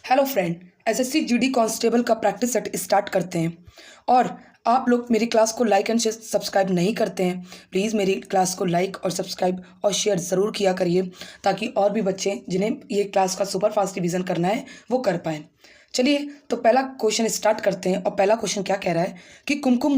Hello friend, SSC GD constable का practice set start करते हैं। और आप लोग मेरी क्लास को लाइक एंड शेयर सब्सक्राइब नहीं करते हैं, प्लीज़ मेरी क्लास को लाइक और सब्सक्राइब और शेयर ज़रूर किया करिए ताकि और भी बच्चे जिन्हें ये क्लास का सुपर फास्ट रिवीजन करना है वो कर पाएँ। चलिए तो पहला क्वेश्चन स्टार्ट करते हैं। और पहला क्वेश्चन क्या कह रहा है कि कुमकुम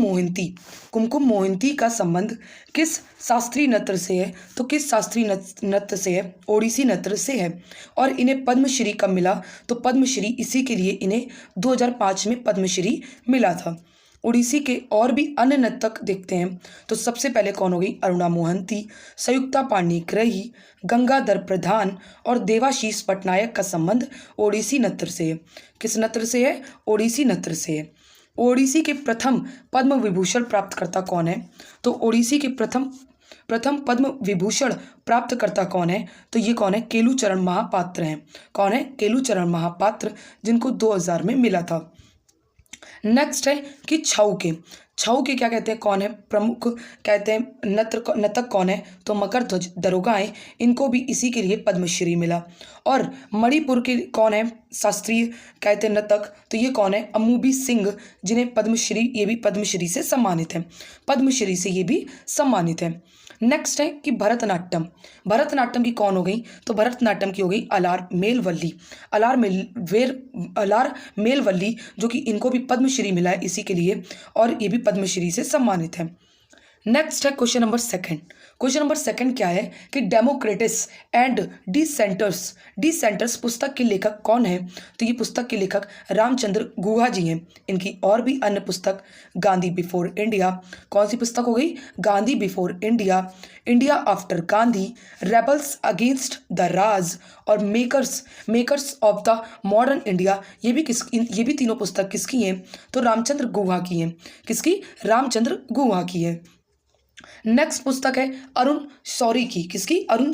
मोहिंती का संबंध किस शास्त्रीय नृत्य से है। तो किस शास्त्रीय नृत्य से है? ओडिसी नृत्य से है। और इन्हें पद्मश्री कब मिला? तो पद्मश्री इसी के लिए इन्हें 2005 में पद्मश्री मिला था। ओडिसी के और भी अन्य नर्तक देखते हैं। तो सबसे पहले कौन हो गई? अरुणा मोहंती, संयुक्ता पाणिग्राही, गंगाधर प्रधान और देवाशीष पटनायक का संबंध ओडिसी नृत्य से है। किस नृत्य से है? ओडिसी नृत्य से है। ओडिसी के प्रथम पद्म विभूषण प्राप्तकर्ता कौन है? तो ओडिसी के प्रथम पद्म विभूषण प्राप्तकर्ता कौन है? तो ये कौन है? केलुचरण महापात्र हैं। कौन है? केलुचरण महापात्र, जिनको 2000 में मिला था। नेक्स्ट है कि छऊ के क्या कहते हैं? कौन है प्रमुख? कहते हैं नर्तक कौन है? तो मकरध्वज दरोगा हैं, इनको भी इसी के लिए पद्मश्री मिला। और मणिपुर के कौन है शास्त्रीय कहते हैं नर्तक? तो ये कौन है? अमूबी सिंह, जिन्हें पद्मश्री, ये भी पद्मश्री से सम्मानित है। पद्मश्री से ये भी सम्मानित है। नेक्स्ट है कि भरतनाट्यम की कौन हो गई? तो भरतनाट्यम की हो गई अलार मेलवल्ली, जो कि इनको भी पद्मश्री मिला है इसी के लिए, और ये भी पद्मश्री से सम्मानित है। नेक्स्ट है क्वेश्चन नंबर सेकंड क्या है कि डेमोक्रेटिस एंड डिसेंटर्स पुस्तक के लेखक कौन है? तो ये पुस्तक के लेखक रामचंद्र गुहा जी हैं। इनकी और भी अन्य पुस्तक गांधी बिफोर इंडिया, कौन सी पुस्तक हो गई? Gandhi before India, India after Gandhi, rebels against the Raj और makers of the modern India, ये भी तीनों पुस्तक किसकी हैं? तो रामचंद्र गुहा की हैं। किसकी? रामचंद्र गुहा की है। नेक्स्ट पुस्तक है अरुण शौरी की। किसकी? अरुण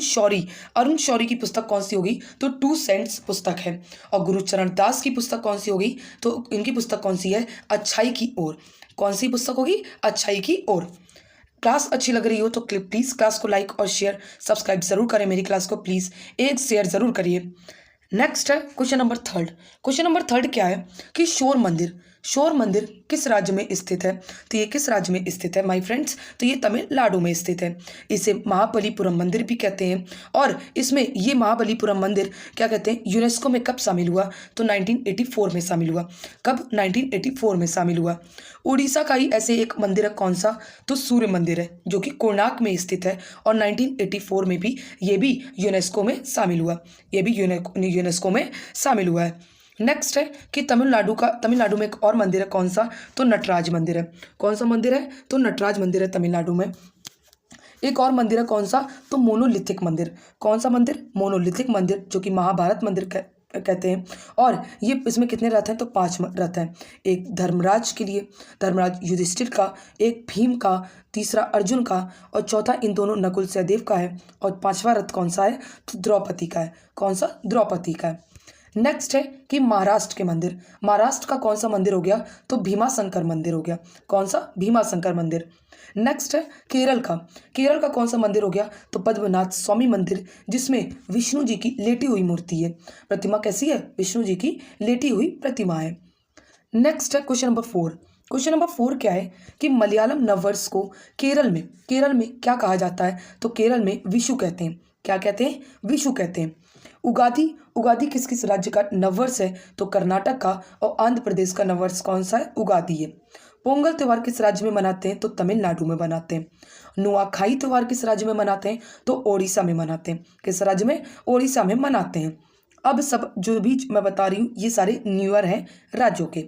शौरी की पुस्तक कौन सी होगी? तो टू सेंट्स पुस्तक है। और गुरुचरण दास की पुस्तक कौन सी होगी? तो इनकी पुस्तक कौन सी है? अच्छाई की ओर। कौन सी पुस्तक होगी? अच्छाई की ओर। क्लास अच्छी लग रही हो तो प्लीज़ क्लास को लाइक और शेयर सब्सक्राइब ज़रूर करें। मेरी क्लास को प्लीज़ एक शेयर ज़रूर करिए। नेक्स्ट है क्वेश्चन नंबर थर्ड क्या है कि शोर मंदिर किस राज्य में स्थित है? तो ये किस राज्य में स्थित है माय फ्रेंड्स? तो ये तमिलनाडु में स्थित है। इसे महाबलीपुरम मंदिर भी कहते हैं। और इसमें ये महाबलीपुरम मंदिर क्या कहते हैं, यूनेस्को में कब शामिल हुआ? तो 1984 में शामिल हुआ। कब? 1984 में शामिल हुआ। उड़ीसा का ही ऐसे एक मंदिर है, कौन सा? तो सूर्य मंदिर है, जो कि कोणार्क में स्थित है। और 1984 में भी ये भी यूनेस्को में शामिल हुआ। ये भी यूनेस्को में शामिल हुआ है। नेक्स्ट है कि तमिलनाडु में एक और मंदिर है, कौन सा? तो नटराज मंदिर है। कौन सा मंदिर है? तो नटराज मंदिर है तमिलनाडु में। एक और मंदिर है, कौन सा? तो मोनोलिथिक मंदिर। कौन सा मंदिर? मोनोलिथिक मंदिर, जो कि महाभारत मंदिर कहते हैं। और ये इसमें कितने रथ हैं? तो 5 रथ हैं। एक धर्मराज के लिए, धर्मराज युधिष्ठिर का, एक भीम का, तीसरा अर्जुन का, और चौथा इन दोनों नकुल सहदेव का है। और 5वां रथ कौन सा है? तो द्रौपदी का है। कौन सा? द्रौपदी का है। नेक्स्ट है कि महाराष्ट्र के मंदिर। महाराष्ट्र का कौन सा मंदिर हो गया? तो भीमाशंकर मंदिर हो गया। कौन सा? भीमाशंकर मंदिर। नेक्स्ट है केरल का कौन सा मंदिर हो गया? तो पद्मनाथ स्वामी मंदिर, जिसमें विष्णु जी की लेटी हुई मूर्ति है। प्रतिमा कैसी है? विष्णु जी की लेटी हुई प्रतिमा है। नेक्स्ट है क्वेश्चन नंबर 4 क्या है कि मलयालम नववर्ष को केरल में क्या कहा जाता है? तो केरल में विशु कहते हैं। क्या कहते हैं? विशु कहते हैं। उगादी किस राज्य का नववर्ष है? तो कर्नाटक का। और आंध्र प्रदेश का नववर्ष कौन सा है? उगादी है। पोंगल त्यौहार किस राज्य में मनाते हैं? तो तमिलनाडु में मनाते हैं। नुआखाई त्यौहार किस राज्य में मनाते हैं? तो ओडिशा में मनाते हैं। किस राज्य में? ओडिशा में मनाते हैं। अब सब जो भी मैं बता रही हूँ ये सारे न्यू ईयर हैं राज्यों के।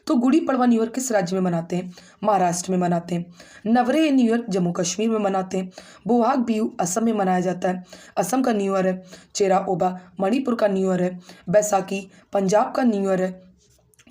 तो गुड़ी पड़वा न्यू ईयर किस राज्य में मनाते हैं? महाराष्ट्र में मनाते हैं। नवरे न्यू ईयर जम्मू कश्मीर में मनाते हैं। बोहाग बिहू असम में मनाया जाता है, असम का न्यू ईयर है। चेरा ओबा मणिपुर का न्यू ईयर है। बैसाखी पंजाब का न्यू ईयर है।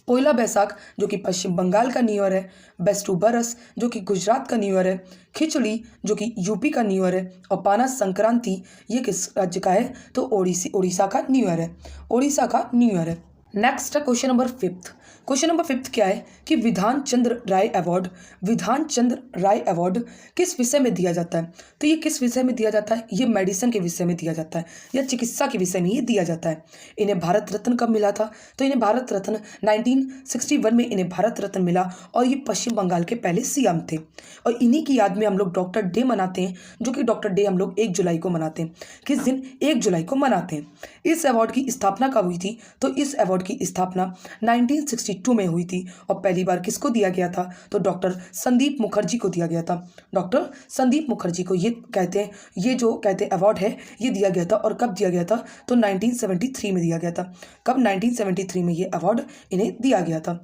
पोइला बैसाख जो कि पश्चिम बंगाल का न्यू ईयर है। बेस्टू बरस जो कि गुजरात का न्यू ईयर है। खिचड़ी जो कि यूपी का न्यू ईयर है। और पाना संक्रांति ये किस राज्य का है? तो ओडिसा का न्यू ईयर है। ओडिशा का न्यू ईयर है। नेक्स्ट है क्वेश्चन नंबर 5। क्वेश्चन नंबर 5 क्या है कि विधान चंद्र राय अवार्ड, विधान चंद्र राय अवार्ड किस विषय में दिया जाता है? तो ये किस विषय में दिया जाता है? ये मेडिसिन के विषय में दिया जाता है या चिकित्सा के विषय में ये दिया जाता है। इन्हें भारत रत्न कब मिला था? तो इन्हें भारत रत्न 1961 में इन्हें भारत रत्न मिला और ये पश्चिम बंगाल के पहले सीएम थे। और इन्हीं की याद में हम लोग डॉक्टर डे मनाते हैं, जो कि डॉक्टर डे हम लोग 1 जुलाई को मनाते हैं। किस दिन? 1 जुलाई को मनाते हैं। इस अवार्ड की स्थापना कब हुई थी? तो इस अवार्ड की स्थापना 1962 में हुई थी और पहली बार किसको दिया गया था? तो डॉक्टर संदीप मुखर्जी को दिया गया था। डॉक्टर संदीप मुखर्जी को ये कहते हैं, ये जो कहते हैं अवार्ड है, ये दिया गया था। और कब दिया गया था? तो 1973 में दिया गया था। कब? 1973 में ये अवार्ड इन्हें दिया गया था।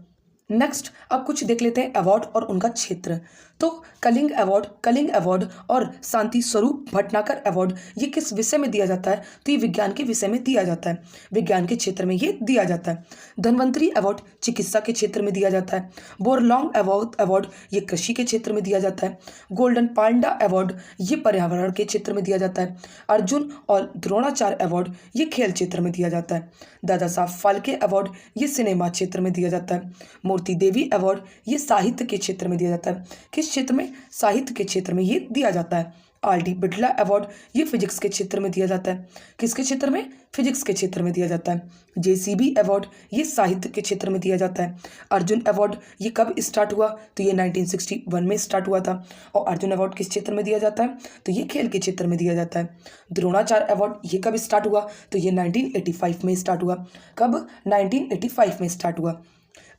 नेक्स्ट अब कुछ देख लेते हैं अवार्ड और उनका क्षेत्र। तो कलिंग अवार्ड और शांति स्वरूप भटनागर अवार्ड ये किस विषय में दिया जाता है? तो ये विज्ञान के विषय में दिया जाता है, विज्ञान के क्षेत्र में ये दिया जाता है। धन्वंतरी अवार्ड चिकित्सा के क्षेत्र में दिया जाता है। बोरलॉन्ग अवार्ड ये कृषि के क्षेत्र में दिया जाता है। गोल्डन पांडा अवार्ड ये पर्यावरण के क्षेत्र में दिया जाता है। अर्जुन और द्रोणाचार्य अवार्ड ये खेल क्षेत्र में दिया जाता है। दादा साहब फाल्के अवार्ड ये सिनेमा क्षेत्र में दिया जाता है। मूर्ति देवी अवार्ड ये साहित्य के क्षेत्र में दिया जाता है। किस क्षेत्र में? साहित्य के क्षेत्र में ये दिया जाता है। आर.डी. बिड़ला अवार्ड ये फिजिक्स के क्षेत्र में दिया जाता है। किसके क्षेत्र में? फिजिक्स के क्षेत्र में दिया जाता है। जे.सी.बी. अवार्ड ये साहित्य के क्षेत्र में दिया जाता है। अर्जुन अवार्ड ये कब स्टार्ट हुआ? तो ये 1961 में स्टार्ट हुआ था। और अर्जुन अवार्ड किस क्षेत्र में दिया जाता है? तो ये खेल के क्षेत्र में दिया जाता है। द्रोणाचार्य अवार्ड ये कब स्टार्ट हुआ? तो ये 1985 में स्टार्ट हुआ। कब? 1985 में स्टार्ट हुआ।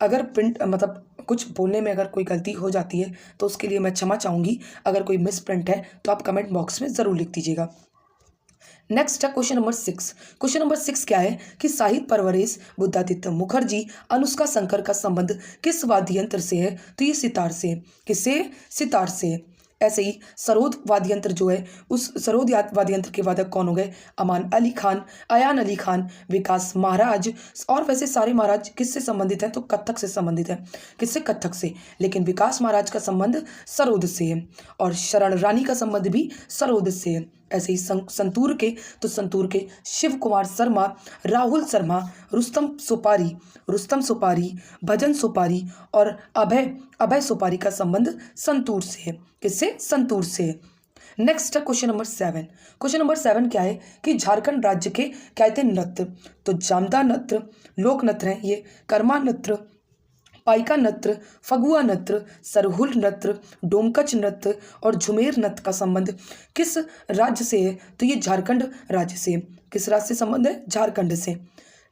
अगर प्रिंट मतलब कुछ बोलने में अगर कोई गलती हो जाती है तो उसके लिए मैं क्षमा चाहूँगी। अगर कोई मिस प्रिंट है तो आप कमेंट बॉक्स में ज़रूर लिख दीजिएगा। नेक्स्ट है क्वेश्चन नंबर 6। क्वेश्चन नंबर 6 क्या है कि साहित्य परवरेश बुद्धादित्य मुखर्जी अनुष्का शंकर का संबंध किस वाद्य यंत्र से है? तो ये सितार से है। किससे? सितार से है। ऐसे ही सरोद वाद्य यंत्र जो है, उस सरोद वाद्य यंत्र के वादक कौन हो गए? अमान अली खान, अयान अली खान, विकास महाराज। और वैसे सारे महाराज किससे संबंधित हैं? तो कथक से संबंधित है। किससे? कथक से। लेकिन विकास महाराज का संबंध सरोद से है और शरण रानी का संबंध भी सरोद से है। ऐसे ही संतूर के शिव कुमार शर्मा, राहुल शर्मा, रुस्तम सुपारी, भजन सुपारी और अभय सुपारी का संबंध संतूर से है। किससे? संतूर से है। नेक्स्ट है क्वेश्चन नंबर 7। क्वेश्चन नंबर 7 क्या है कि झारखंड राज्य के कहते हैं नृत्य? तो जामदा नृत्य, लोक नृत्य है ये, कर्मा नृत्य, पाइका नृत्य, फगुआ नृत्य, सरहुल नृत्य, डोमकच नृत्य और झुमेर नृत्य का संबंध किस राज्य से है? तो ये झारखंड राज्य से। किस राज्य से संबंध है? झारखंड से।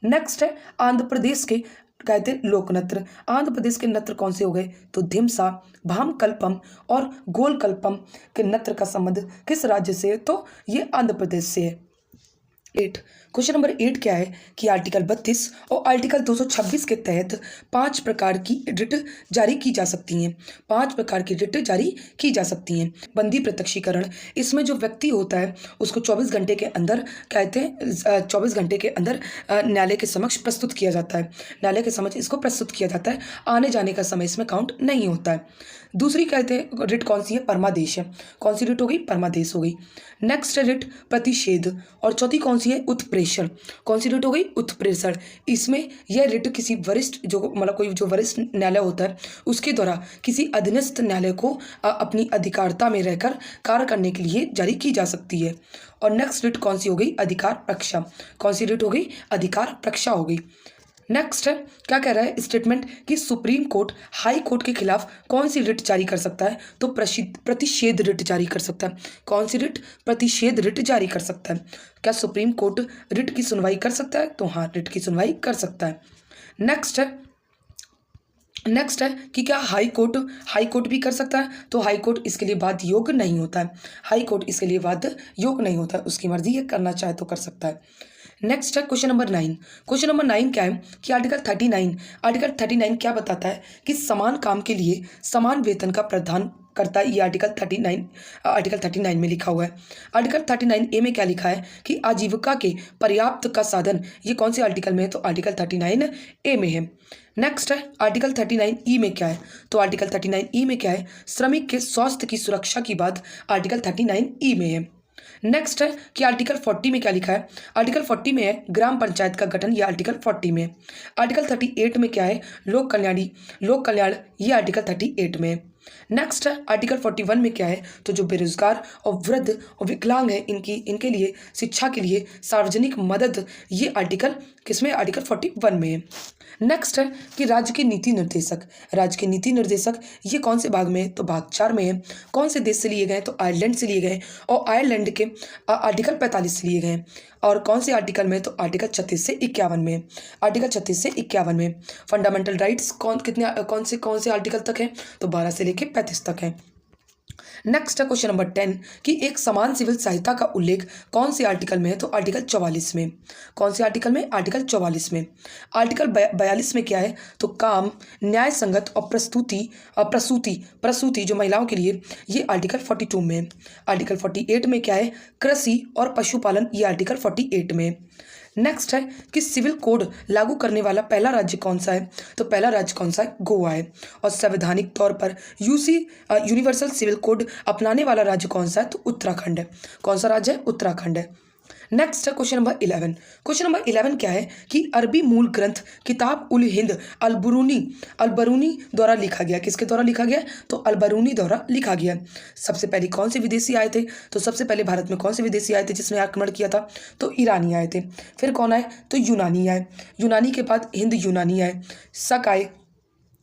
नेक्स्ट है आंध्र प्रदेश के कहते हैं लोक नृत्य। आंध्र प्रदेश के नृत्य कौन से हो गए? तो धिमसा, भामकल्पम और गोलकल्पम के नृत्य का संबंध किस राज्य से है? तो ये आंध्र प्रदेश से है। 8। क्वेश्चन नंबर 8 क्या है कि आर्टिकल 32 और आर्टिकल 226 के तहत 5 प्रकार की रिट जारी की जा सकती हैं। 5 प्रकार की रिट जारी की जा सकती हैं। बंदी प्रत्यक्षीकरण, इसमें जो व्यक्ति होता है उसको 24 घंटे के अंदर कहते हैं 24 घंटे के अंदर न्यायालय के समक्ष प्रस्तुत किया जाता है। न्यायालय के समक्ष इसको प्रस्तुत किया जाता है। आने जाने का समय इसमें काउंट नहीं होता है। दूसरी कहते हैं रिट कौन सी है? परमादेश है। कौन सी रिट हो गई? परमादेश हो गई। नेक्स्ट है रिट प्रतिषेध और चौथी कौन सी है? उत्प्रेषण। कौन सी रिट हो गई? उत्प्रेषण। इसमें यह रिट किसी वरिष्ठ जो मतलब कोई जो वरिष्ठ न्यायालय होता है उसके द्वारा किसी अधीनस्थ न्यायालय को अपनी अधिकारता में रहकर कार्य करने के लिए जारी की जा सकती है। और नेक्स्ट रिट कौन सी हो गई? अधिकार प्रक्षा। कौन सी रिट हो गई? अधिकार प्रक्षा हो गई। नेक्स्ट है क्या कह रहा है स्टेटमेंट कि सुप्रीम कोर्ट हाई कोर्ट के खिलाफ कौन सी रिट जारी कर सकता है? तो प्रतिषेध रिट जारी कर सकता है। कौन सी रिट? प्रतिषेध रिट जारी कर सकता है। क्या सुप्रीम कोर्ट रिट की सुनवाई कर सकता है? तो हाँ, रिट की सुनवाई कर सकता है। नेक्स्ट है कि क्या हाई कोर्ट भी कर सकता है? तो हाई कोर्ट इसके लिए बाध्य योग्य नहीं होता है। हाई कोर्ट इसके लिए बाध्य योग्य नहीं होता है, उसकी मर्जी है, करना चाहे तो कर सकता है। नेक्स्ट है क्वेश्चन नंबर 9। क्वेश्चन नंबर 9 क्या है कि आर्टिकल 39 क्या बताता है कि समान काम के लिए समान वेतन का प्रावधान करता है। ये आर्टिकल 39 में लिखा हुआ है। आर्टिकल 39A में क्या लिखा है कि आजीविका के पर्याप्त का साधन, ये कौन से आर्टिकल में है? तो आर्टिकल 39A में है। नेक्स्ट है आर्टिकल 39E में क्या है? तो आर्टिकल 39E में क्या है? श्रमिक के स्वास्थ्य की सुरक्षा की बात आर्टिकल 39E में है। नेक्स्ट है कि आर्टिकल 40 में क्या लिखा है। आर्टिकल 40 में है ग्राम पंचायत का गठन, ये आर्टिकल 40 में है। आर्टिकल 38 में क्या है, लोक कल्याण, ये आर्टिकल 38 में है। नेक्स्ट है आर्टिकल 41 में क्या है, तो जो बेरोजगार और वृद्ध और विकलांग है इनके लिए शिक्षा के लिए सार्वजनिक मदद, ये आर्टिकल किसमें, आर्टिकल 41 में है। नेक्स्ट है कि राज्य के नीति निर्देशक ये कौन से भाग में है, तो भाग 4 में है। कौन से देश से लिए गए, तो आयरलैंड से लिए गए और आयरलैंड के आर्टिकल 45 से लिए गए। और कौन से आर्टिकल में, तो आर्टिकल 36 से 51 में, आर्टिकल 36 से 51 में। फंडामेंटल राइट्स कौन से आर्टिकल तक है, तो 12 से लेकर 35 तक है। नेक्स्ट है क्वेश्चन नंबर 10 कि एक समान सिविल सहायता का उल्लेख कौन से आर्टिकल में है, तो आर्टिकल 44 में। कौन से आर्टिकल में, आर्टिकल 44 में। आर्टिकल 42 में क्या है, तो काम, न्याय संगत और प्रसूति जो महिलाओं के लिए, ये आर्टिकल 42 में है। आर्टिकल 48 में क्या है, कृषि और पशुपालन, ये आर्टिकल 48 में है। नेक्स्ट है कि सिविल कोड लागू करने वाला पहला राज्य कौन सा है, तो पहला राज्य कौन सा है, गोवा है। और संवैधानिक तौर पर यूनिवर्सल सिविल कोड अपनाने वाला राज्य कौन सा है, तो उत्तराखंड है। कौन सा राज्य है, उत्तराखंड है। नेक्स्ट है क्वेश्चन नंबर 11। क्वेश्चन नंबर 11 क्या है कि अरबी मूल ग्रंथ किताब उल हिंद अलबरूनी द्वारा लिखा गया। किसके द्वारा लिखा गया, तो अलबरूनी द्वारा लिखा गया। सबसे पहले कौन से विदेशी आए थे, तो सबसे पहले भारत में कौन से विदेशी आए थे जिसने आक्रमण किया था, तो ईरानी आए थे। फिर कौन आए, तो यूनानी आए। यूनानी के बाद हिंद यूनानी आए, शक आए।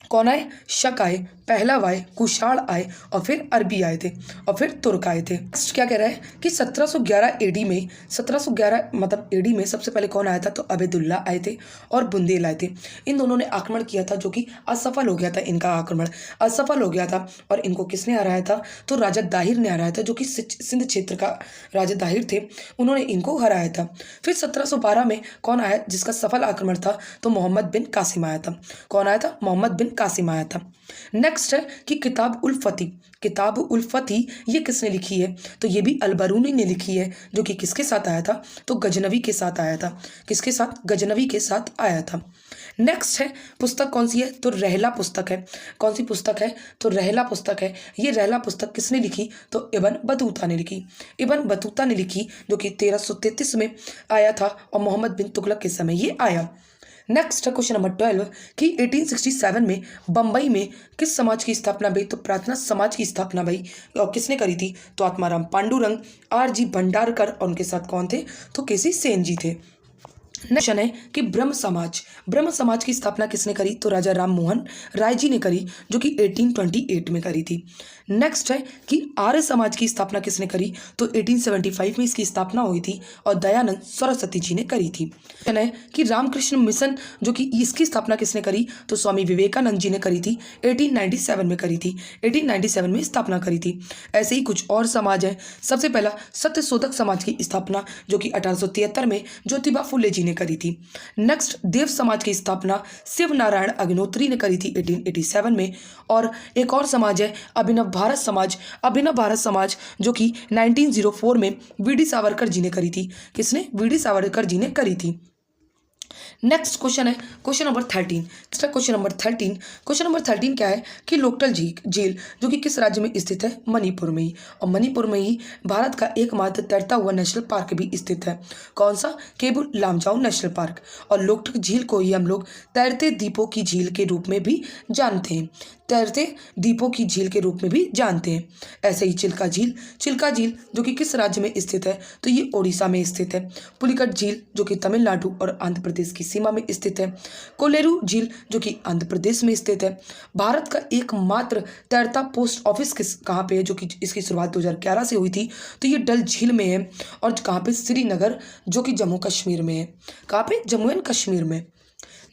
कौन आए, शक आए, पहलव आए, कुषाण आए और फिर अरबी आए थे और फिर तुर्क आए थे। नेक्स्ट क्या कह रहा है कि 1711 एडी में 1711 मतलब एडी में सबसे पहले कौन आया था, तो अबेदुल्ला आए थे और बुंदेल आए थे। इन दोनों ने आक्रमण किया था जो कि असफल हो गया था, इनका आक्रमण असफल हो गया था। और इनको किसने हराया था, तो राजा दाहिर ने हराया था, जो कि सिंध क्षेत्र का राजा दाहिर थे, उन्होंने इनको हराया था। फिर 1712 में कौन आया जिसका सफल आक्रमण था, तो मोहम्मद बिन कासिम आया था। कौन आया था, मोहम्मद बिन कासिम आया था। नेक्स्ट है कि किताब उल फती ये किसने लिखी है, तो ये भी अलबरूनी ने लिखी है, जो कि किसके साथ आया था, तो गजनवी के साथ आया था। किसके साथ, गजनवी के साथ आया था। नेक्स्ट है पुस्तक कौन सी है, तो रहला पुस्तक है। कौन सी पुस्तक है, तो रहला पुस्तक है। ये रहला पुस्तक किसने लिखी, तो इब्न बतूता ने लिखी। इब्न बतूता ने लिखी, जो कि 1333 में आया था और मोहम्मद बिन तुगलक के समय ये आया। नेक्स्ट है क्वेश्चन नंबर 12 कि 1867 में बम्बई में किस समाज की स्थापना हुई, तो प्रार्थना समाज की स्थापना हुई। और किसने करी थी, तो आत्माराम पांडुरंग, R.G. भंडारकर और उनके साथ कौन थे, तो केसी सेन जी थे। नेक्स्ट है कि ब्रह्म समाज की स्थापना किसने करी, तो राजा राम मोहन राय जी ने करी, जो कि 1828 में करी थी। नेक्स्ट है कि आर्य समाज की स्थापना किसने करी, तो 1875 में इसकी स्थापना हुई थी और दयानंद सरस्वती जी ने करी थी। है कि रामकृष्ण मिशन, जो कि इसकी स्थापना किसने करी, तो स्वामी विवेकानंद जी ने करी थी, 1897 में करी थी। 1897 में स्थापना करी थी। ऐसे ही कुछ और समाज है। सबसे पहला सत्यशोधक समाज की स्थापना, जो कि 1873 में ज्योतिबा फुले जी ने करी थी। नेक्स्ट देव समाज की स्थापना शिव नारायण अग्निहोत्री ने करी थी 1887 में। और एक और समाज है अभिनव भारत समाज, जो कि 1904 में वी.डी. सावरकर जी ने करी थी। किसने, वी.डी. सावरकर जी ने करी थी। नेक्स्ट क्वेश्चन है क्वेश्चन नंबर 13। क्वेश्चन नंबर 13 क्या है कि लोकटल झील जो कि किस राज्य में स्थित है, मणिपुर में ही। और मणिपुर में ही भारत का एकमात्र तैरता हुआ नेशनल पार्क भी स्थित है। कौन सा, केबुल लामजाओ नेशनल पार्क। और लोकटक झील को ही हम लोग तैरते द्वीपों की झील के रूप में भी जानते हैं। ऐसे ही चिल्का झील जो कि किस राज्य में स्थित है, तो ये ओडिशा में स्थित है। पुलिकट झील जो कि तमिलनाडु और आंध्र प्रदेश की सीमा में स्थित है। कोलेरू झील जो कि आंध्र प्रदेश में स्थित है। भारत का एकमात्र तैरता पोस्ट ऑफिस कहाँ पे है, जो कि इसकी शुरुआत 2011 से हुई थी, तो ये डल झील में है। और कहाँ पे, श्रीनगर, जो कि जम्मू कश्मीर में है। कहाँ पे, जम्मू एंड कश्मीर में।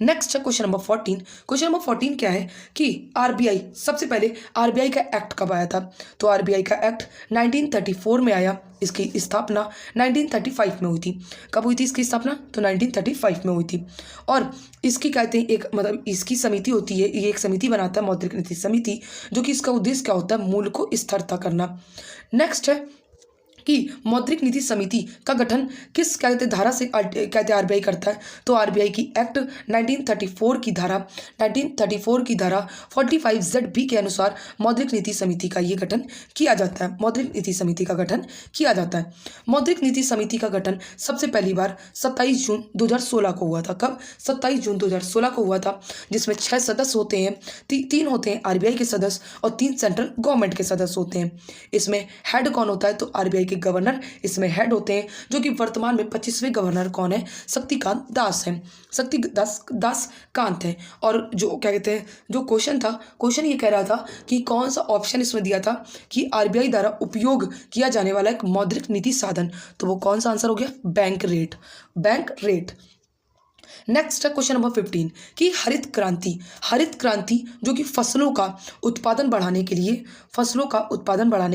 नेक्स्ट है क्वेश्चन नंबर 14। क्वेश्चन नंबर 14 क्या है कि आरबीआई, सबसे पहले आरबीआई का एक्ट कब आया था, तो आरबीआई का एक्ट 1934 में आया। इसकी स्थापना 1935 में हुई थी। कब हुई थी इसकी स्थापना, तो 1935 में हुई थी। और इसकी कहते हैं एक मतलब इसकी समिति होती है, ये एक समिति बनाता है, मौद्रिक नीति समिति, जो कि इसका उद्देश्य क्या होता है, मूल्य को स्थिरता करना। नेक्स्ट है कि मौद्रिक नीति समिति का गठन किस कहते धारा से कहते आरबीआई करता है, तो आरबीआई की एक्ट 1934 की धारा 45ZB के अनुसार मौद्रिक नीति समिति का ये गठन किया जाता है। मौद्रिक नीति समिति का गठन किया जाता है। मौद्रिक नीति समिति का गठन सबसे पहली बार 27 जून 2016 को हुआ था। कब? 27 जून 2016 को हुआ था, जिसमें 6 सदस्य होते हैं। 3 होते हैं आरबीआई के सदस्य और 3 सेंट्रल गवर्नमेंट के सदस्य होते हैं। इसमें हेड कौन होता है, तो आरबीआई के गवर्नर इसमें हेड होते हैं, जो कि वर्तमान में 25वें गवर्नर कौन है, शक्तिकांत दास हैं। दास कांत है। और जो क्या कहते हैं, जो क्वेश्चन ये कह रहा था कि कौन सा ऑप्शन इसमें दिया था कि आरबीआई द्वारा उपयोग किया जाने वाला एक मौद्रिक नीति साधन, तो वो कौन सा आंसर हो गया, बैंक रेट। नेक्स्ट है क्वेश्चन नंबर 15 कि हरित क्रांति जो कि फसलों का उत्पादन बढ़ाने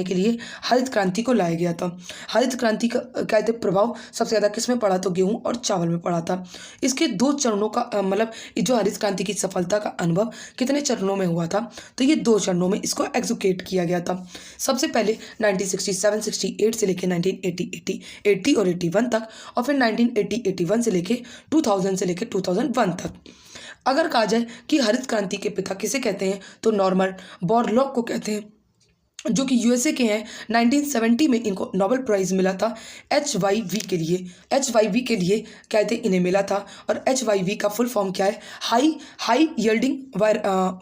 के लिए हरित क्रांति को लाया गया था। हरित क्रांति का कहते प्रभाव सबसे ज़्यादा किस में पड़ा, तो गेहूं और चावल में पड़ा था। इसके 2 चरणों का मतलब जो हरित क्रांति की सफलता का अनुभव कितने चरणों में हुआ था, तो ये 2 चरणों में इसको एग्जीक्यूट किया गया था। सबसे पहले 1967-68 से लेकर 1980 और 81 तक, और फिर 1980-81 से लेकर 2000 से लेकर 2001 तक। अगर कहा जाए कि हरित क्रांति के पिता किसे कहते हैं, तो नॉर्मन बोरलॉग को कहते हैं, जो कि यूएसए के हैं। 1970 में इनको नोबेल प्राइज़ मिला था HYV के लिए कहते इन्हें मिला था। और HYV का फुल फॉर्म क्या है, हाई यील्डिंग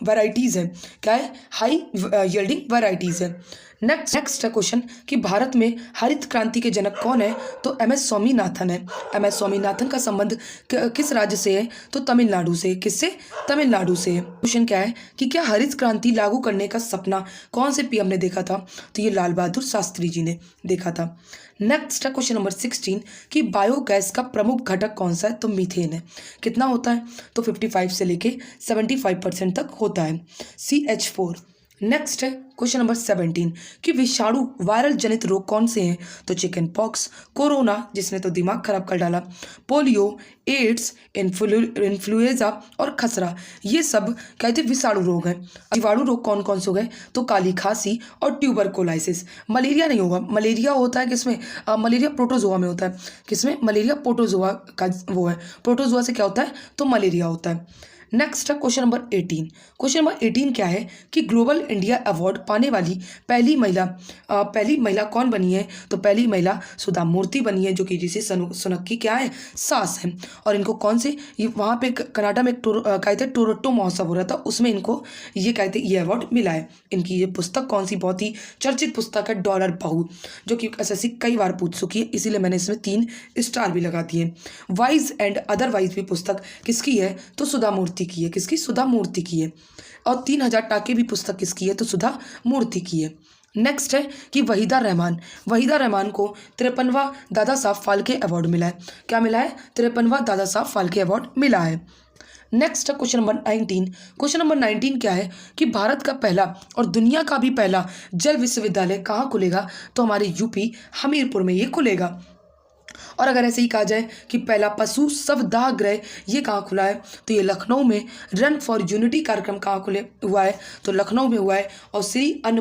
वैराइटीज़ है। क्या है, हाई यील्डिंग वैराइटीज़ है। नेक्स्ट है क्वेश्चन कि भारत में हरित क्रांति के जनक कौन है, तो MS स्वामीनाथन है। MS स्वामीनाथन का संबंध किस राज्य से है, तो तमिलनाडु से। किससे? तमिलनाडु से। क्वेश्चन क्या है कि क्या हरित क्रांति लागू करने का सपना कौन से पीएम ने देखा था, तो ये लाल बहादुर शास्त्री जी ने देखा था। नेक्स्ट है क्वेश्चन नंबर 16 कि बायोगैस का प्रमुख घटक कौन सा है, तो मीथेन है। कितना होता है, तो 55 से लेके 75% तक होता है, CH4। नेक्स्ट है क्वेश्चन नंबर 17 कि विषाणु वायरल जनित रोग कौन से हैं, तो चिकन पॉक्स, कोरोना जिसने तो दिमाग खराब कर डाला, पोलियो, एड्स, इन्फ्लुएंजा और खसरा, ये सब कहते विषाणु रोग हैं। जीवाणु रोग कौन कौन से हो गए, तो काली खांसी और ट्यूबरकुलोसिस। मलेरिया नहीं होगा, मलेरिया होता है किसमें, मलेरिया प्रोटोजोआ में होता है। किसमें? मलेरिया प्रोटोजोआ का वो है, प्रोटोजोआ से क्या होता है, तो मलेरिया होता है। नेक्स्ट है क्वेश्चन नंबर 18। क्वेश्चन नंबर 18 क्या है कि ग्लोबल इंडिया अवार्ड पाने वाली पहली महिला कौन बनी है, तो पहली महिला सुधा मूर्ति बनी है, जो कि ऋषि सुनक की क्या है, सास है। और इनको कौन से, वहाँ पे कनाडा में कहते टोरंटो महोत्सव हो रहा था, उसमें इनको ये कहते ये अवार्ड मिला है। इनकी ये पुस्तक कौन सी, बहुत ही चर्चित पुस्तक है डॉलर बहू, जो कि एसएससी कई बार पूछ चुकी है, इसीलिए मैंने इसमें 3 स्टार भी लगा दिए। वाइज एंड अदरवाइज भी पुस्तक किसकी है, तो सुधा मूर्ति की है। किसकी? सुधा मूर्ति की है। और 3000 टाके भी पुस्तक किसकी है, तो सुधा मूर्ति की है। नेक्स्ट है कि वहीदा रहमान को 53वां दादा साहब फाल्के अवार्ड मिला है। क्या मिला है? 53वां दादा साहब फाल्के अवार्ड मिला है। नेक्स्ट है क्वेश्चन नंबर 19। क्वेश्चन नंबर 19 क्या है कि भारत का पहला और दुनिया का भी पहला जल विश्वविद्यालय कहाँ खुलेगा, तो हमारे यूपी हमीरपुर में ये खुलेगा। और अगर ऐसे ही कहा जाए कि पहला पशु शवदाह गृह ये कहाँ खुला है, तो ये लखनऊ में रन फॉर यूनिटी कार्यक्रम कहाँ हुआ है, तो लखनऊ में हुआ है। और श्री अन्न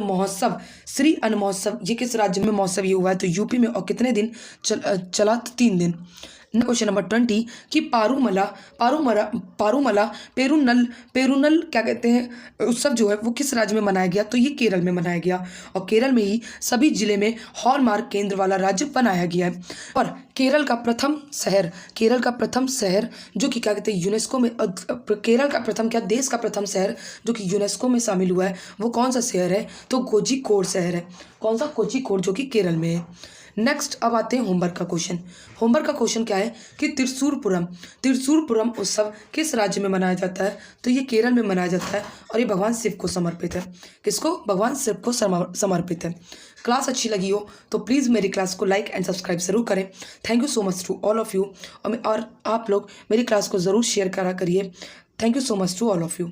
महोत्सव ये किस राज्य में महोत्सव ये हुआ है, तो यूपी में। और कितने दिन चला, तो 3 दिन। क्वेश्चन नंबर 20 कि पारूमला पेरुनल क्या कहते हैं उत्सव जो है वो किस राज्य में मनाया गया, तो ये केरल में मनाया गया। और केरल में ही सभी जिले में हॉलमार्क केंद्र वाला राज्य बनाया गया है। और केरल का प्रथम शहर जो कि क्या कहते हैं यूनेस्को में, केरल का प्रथम क्या देश का प्रथम शहर जो कि यूनेस्को में शामिल हुआ है, वो कौन सा शहर है, तो कोझिकोड शहर है। कौन सा? कोझिकोड, जो कि केरल में है। नेक्स्ट अब आते हैं होमवर्क का क्वेश्चन क्या है कि त्रिशूरपुरम उत्सव किस राज्य में मनाया जाता है, तो ये केरल में मनाया जाता है। और ये भगवान शिव को समर्पित है। किसको? भगवान शिव को समर्पित है। क्लास अच्छी लगी हो तो प्लीज़ मेरी क्लास को लाइक एंड सब्सक्राइब ज़रूर करें। Thank you so much to all of you. और आप लोग मेरी क्लास को ज़रूर शेयर करा करिए। Thank you so much to all of you.